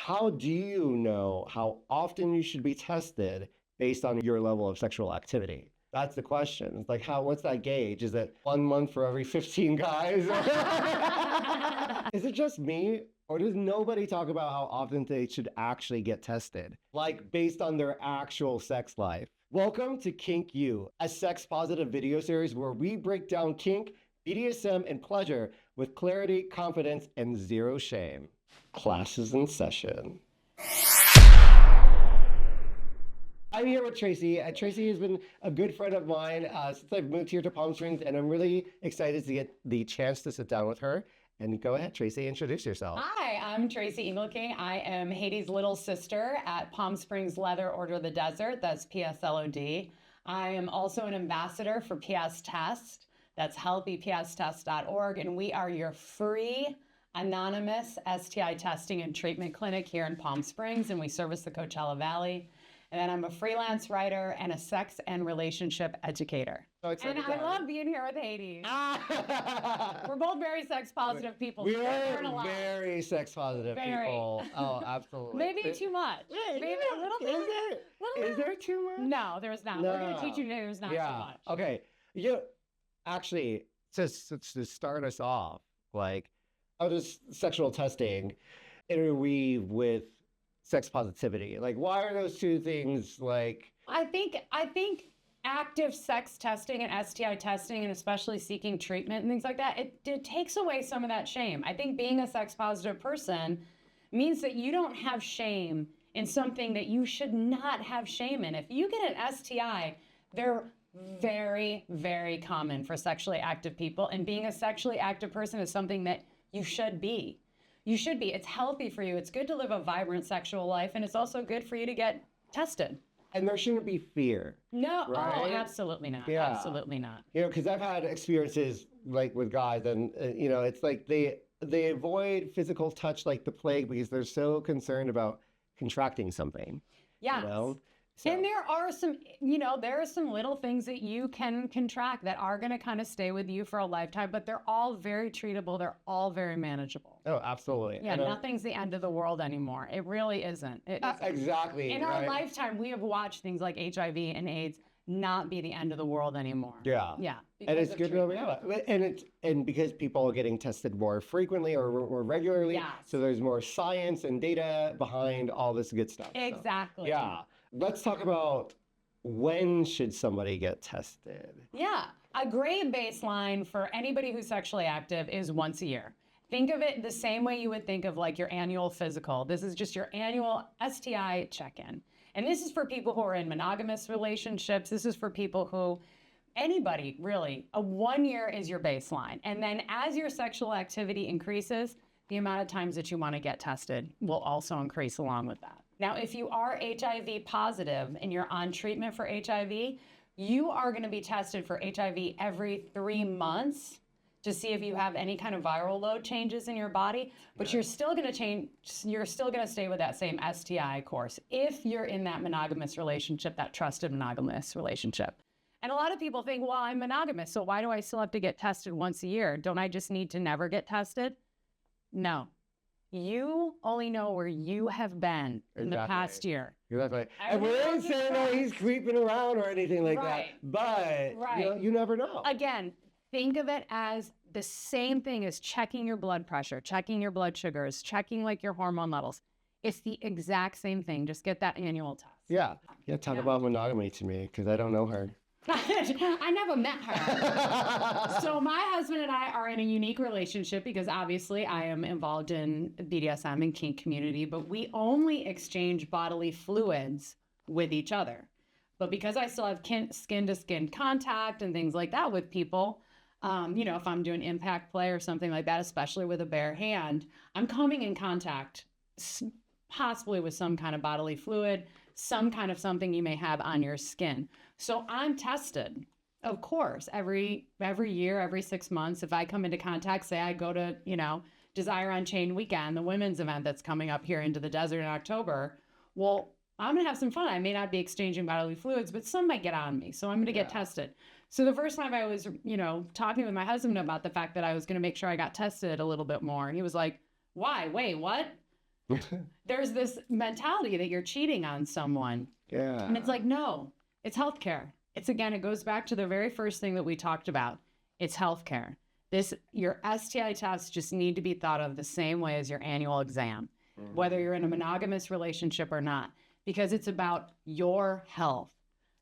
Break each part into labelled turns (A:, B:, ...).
A: how do you know how often you should be tested based on your level of sexual activity? That's the question. It's like, what's that gauge? Is it 1 month for every 15 guys? Is it just me? Or does nobody talk about how often they should actually get tested? Like based on their actual sex life. Welcome to Kink U, a sex-positive video series where we break down kink, BDSM, and pleasure with clarity, confidence, and zero shame. Classes in session. I'm here with Tracey. Tracey has been a good friend of mine since I've moved here to Palm Springs, and I'm really excited to get the chance to sit down with her. And go ahead, Tracey, introduce yourself.
B: Hi, I'm Tracey Engelking. I am Hades' little sister at Palm Springs Leather Order of the Desert. That's PSLOD. I am also an ambassador for PS Test. That's healthypstest.org. And we are your free anonymous STI testing and treatment clinic here in Palm Springs. And we service the Coachella Valley. And then I'm a freelance writer and a sex and relationship educator. And I love being here with Hades. We're both very sex positive people.
A: We are very sex positive people. Oh, absolutely.
B: Maybe too much.
A: Yeah,
B: maybe a little bit.
A: Is there too much?
B: No, there's not.
A: No.
B: We're going to teach you there's not too much.
A: Okay. Actually, to start us off, like, how does sexual testing interweave with sex positivity? Like, why are those two things like?
B: I think active sex testing and STI testing, and especially seeking treatment and things like that, it takes away some of that shame. I think being a sex positive person means that you don't have shame in something that you should not have shame in. If you get an STI, they're very, very common for sexually active people, and being a sexually active person is something that you should be. You should be. It's healthy for you. It's good to live a vibrant sexual life, and it's also good for you to get tested.
A: And there shouldn't be fear.
B: No,
A: right?
B: Oh, absolutely not.
A: Yeah.
B: Absolutely not.
A: Because I've had experiences like with guys, and it's like they avoid physical touch like the plague because they're so concerned about contracting something.
B: Yeah.
A: So.
B: And there are some little things that you can contract that are going to kind of stay with you for a lifetime, but they're all very treatable. They're all very manageable.
A: Oh, absolutely.
B: Yeah, nothing's the end of the world anymore. It really isn't.
A: Exactly.
B: In our lifetime, we have watched things like HIV and AIDS not be the end of the world anymore.
A: Yeah.
B: Yeah.
A: And it's good to know. And because people are getting tested more frequently or more regularly,
B: yes.
A: So there's more science and data behind all this good stuff.
B: Exactly.
A: So, yeah. Let's talk about when should somebody get tested?
B: Yeah. A great baseline for anybody who's sexually active is once a year. Think of it the same way you would think of like your annual physical. This is just your annual STI check-in. And this is for people who are in monogamous relationships. This is for people who, anybody really, 1 year is your baseline. And then as your sexual activity increases, the amount of times that you want to get tested will also increase along with that. Now, if you are HIV positive and you're on treatment for HIV, you are going to be tested for HIV every 3 months to see if you have any kind of viral load changes in your body, but you're still going to stay with that same STI course if you're in that monogamous relationship, that trusted monogamous relationship. And a lot of people think, well, I'm monogamous, so why do I still have to get tested once a year? Don't I just need to never get tested? No. You only know where you have been in the past year.
A: Exactly. And we ain't saying that he's creeping around or anything like that, but you never know.
B: Again, think of it as the same thing as checking your blood pressure, checking your blood sugars, checking like your hormone levels. It's the exact same thing. Just get that annual test.
A: Yeah. Talk about monogamy to me because I don't know her.
B: I never met her. So my husband and I are in a unique relationship because obviously I am involved in BDSM and kink community, but we only exchange bodily fluids with each other. But because I still have skin-to-skin contact and things like that with people, if I'm doing impact play or something like that, especially with a bare hand, I'm coming in contact possibly with some kind of bodily fluid, some kind of something you may have on your skin. So I'm tested, of course, every year, every 6 months. If I come into contact, say I go to, Desire Unchained Weekend, the women's event that's coming up here into the desert in October, well, I'm going to have some fun. I may not be exchanging bodily fluids, but some might get on me. So I'm going to get tested. So the first time I was, talking with my husband about the fact that I was going to make sure I got tested a little bit more. And he was like, why? Wait, what? There's this mentality that you're cheating on someone.
A: Yeah.
B: And it's like, no, it's healthcare. It's again, it goes back to the very first thing that we talked about. It's healthcare. Your STI tests just need to be thought of the same way as your annual exam, whether you're in a monogamous relationship or not, because it's about your health,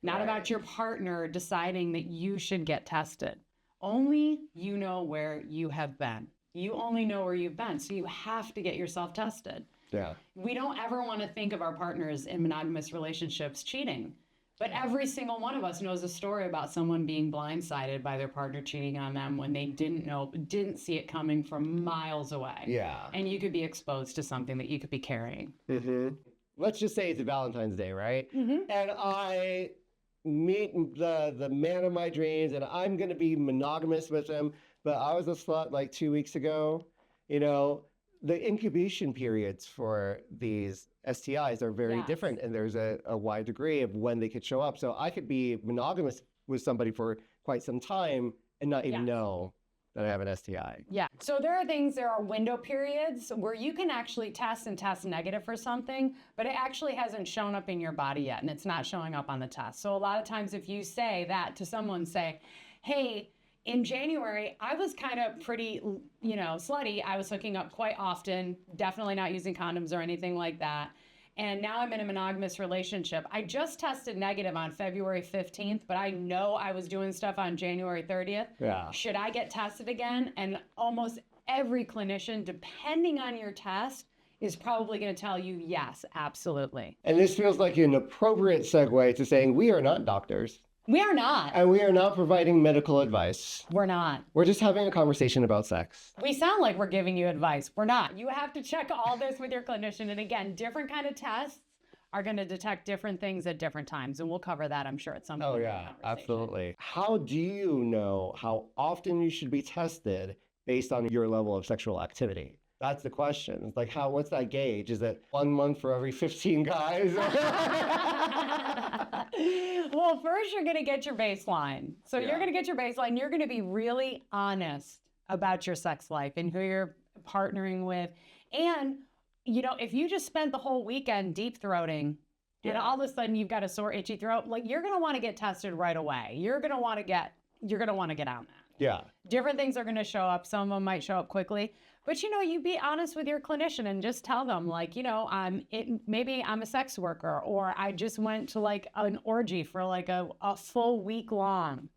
B: not about your partner deciding that you should get tested. Only you know where you have been. You only know where you've been. So you have to get yourself tested.
A: Yeah.
B: We don't ever want to think of our partners in monogamous relationships cheating. But every single one of us knows a story about someone being blindsided by their partner cheating on them when they didn't see it coming from miles away.
A: Yeah.
B: And you could be exposed to something that you could be carrying.
A: Let's just say it's a Valentine's Day, right? And I meet the man of my dreams, and I'm going to be monogamous with him. But I was a slut like 2 weeks ago. You know, the incubation periods for these STIs are very different, and there's a wide degree of when they could show up. So I could be monogamous with somebody for quite some time and not even know that I have an STI.
B: Yeah. So there are window periods where you can actually test and test negative for something, but it actually hasn't shown up in your body yet, and it's not showing up on the test. So a lot of times if you say that to someone, say, hey, in January, I was kind of pretty, slutty. I was hooking up quite often, definitely not using condoms or anything like that. And now I'm in a monogamous relationship. I just tested negative on February 15th, but I know I was doing stuff on January 30th.
A: Yeah.
B: Should I get tested again? And almost every clinician, depending on your test, is probably going to tell you, yes, absolutely.
A: And this feels like an appropriate segue to saying we are not doctors.
B: We are not.
A: And we are not providing medical advice.
B: We're not.
A: We're just having a conversation about sex.
B: We sound like we're giving you advice. We're not. You have to check all this with your clinician. And again, different kind of tests are going to detect different things at different times. And we'll cover that, I'm sure, at some point.
A: Oh, yeah, absolutely. How do you know how often you should be tested based on your level of sexual activity? That's the question. It's like, what's that gauge? Is it 1 month for every 15 guys?
B: Well, first you're going to get your baseline. So you're going to get your baseline. You're going to be really honest about your sex life and who you're partnering with. And, if you just spent the whole weekend deep throating and all of a sudden you've got a sore, itchy throat, like you're going to want to get tested right away. You're going to want to get on that.
A: Yeah.
B: Different things are going to show up. Some of them might show up quickly. But, you be honest with your clinician and just tell them, like, maybe I'm a sex worker, or I just went to, like, an orgy for, like, a full week long.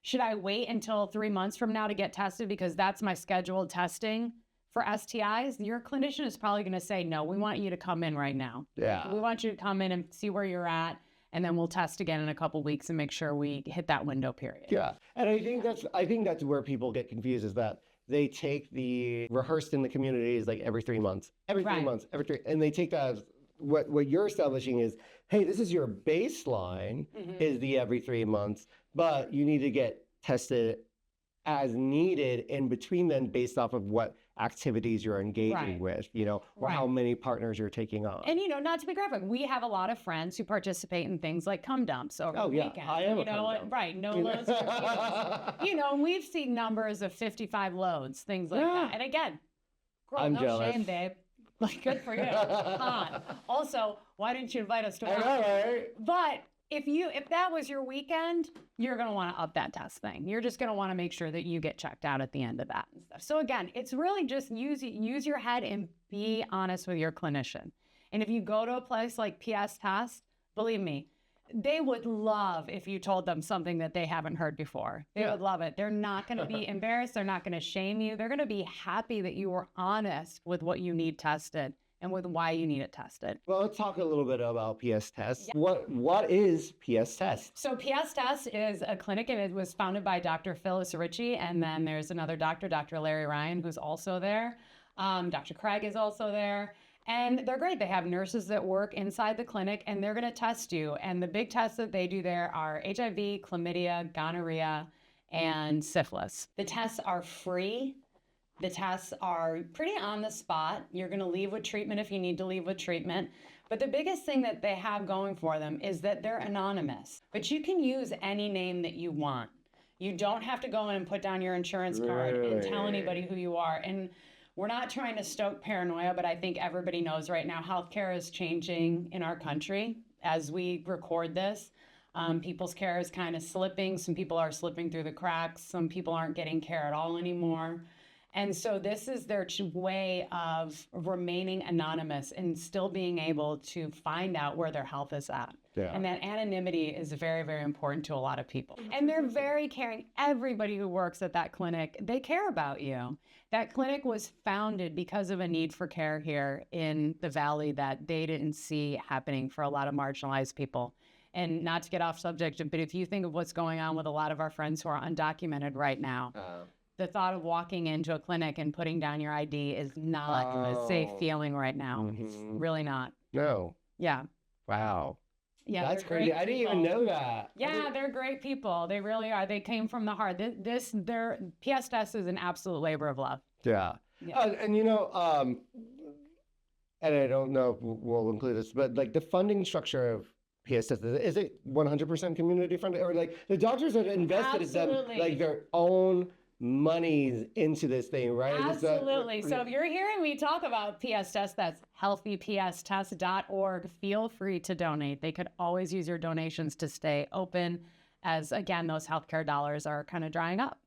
B: Should I wait until 3 months from now to get tested because that's my scheduled testing for STIs? Your clinician is probably going to say, no, we want you to come in right now.
A: Yeah.
B: We want you to come in and see where you're at. And then we'll test again in a couple weeks and make sure we hit that window period.
A: Yeah. And I think that's where people get confused, is that they take the rehearsed in the communities like every 3 months, and they take that as what you're establishing is, hey, this is your baseline is the every 3 months, but you need to get tested as needed in between then based off of what activities you're engaging with, or how many partners you're taking on.
B: And, not to be graphic, we have a lot of friends who participate in things like cum dumps over the weekend.
A: I am a cum dump.
B: Right, no loads. We've seen numbers of 55 loads, things like that. And again, girl,
A: I'm
B: no
A: jealous.
B: shame, babe. Like, good for you. Also, why didn't you invite us to
A: I know, right?
B: But if that was your weekend, you're going to want to up that test thing. You're just going to want to make sure that you get checked out at the end of that and stuff. So again, it's really just use your head and be honest with your clinician. And if you go to a place like PS Test, believe me, they would love if you told them something that they haven't heard before. They would love it. They're not going to be embarrassed. They're not going to shame you. They're going to be happy that you were honest with what you need tested and with why you need it tested.
A: Well, let's talk a little bit about PS Test. Yeah. What is PS Test?
B: So PS Test is a clinic, and it was founded by Dr. Phyllis Ritchie, and then there's another doctor, Dr. Larry Ryan, who's also there. Dr. Craig is also there. And they're great. They have nurses that work inside the clinic, and they're going to test you. And the big tests that they do there are HIV, chlamydia, gonorrhea, and syphilis. The tests are free. The tests are pretty on the spot. You're going to leave with treatment if you need to leave with treatment. But the biggest thing that they have going for them is that they're anonymous. But you can use any name that you want. You don't have to go in and put down your insurance card and tell anybody who you are. And we're not trying to stoke paranoia, but I think everybody knows right now healthcare is changing in our country as we record this. People's care is kind of slipping. Some people are slipping through the cracks. Some people aren't getting care at all anymore. And so this is their way of remaining anonymous and still being able to find out where their health is at.
A: Yeah.
B: And that anonymity is very, very important to a lot of people. And they're very caring. Everybody who works at that clinic, they care about you. That clinic was founded because of a need for care here in the Valley that they didn't see happening for a lot of marginalized people. And not to get off subject, but if you think of what's going on with a lot of our friends who are undocumented right now, the thought of walking into a clinic and putting down your ID is not a safe feeling right now. It's really not.
A: No.
B: Yeah.
A: Wow.
B: Yeah,
A: That's
B: they're
A: crazy.
B: great
A: I didn't even
B: people.
A: know that.
B: Yeah, they're great people. They really are. They came from the heart. Their PSS is an absolute labor of love.
A: Yeah.
B: Yeah.
A: And you know, and I don't know if we'll include this, but like the funding structure of PSS, is it 100% community funded, or like the doctors have invested them
B: Absolutely.
A: like their own monies into this thing, right?
B: Absolutely. So if you're hearing me talk about PS Test, that's healthypstest.org. Feel free to donate. They could always use your donations to stay open as, again, those healthcare dollars are kind of drying up.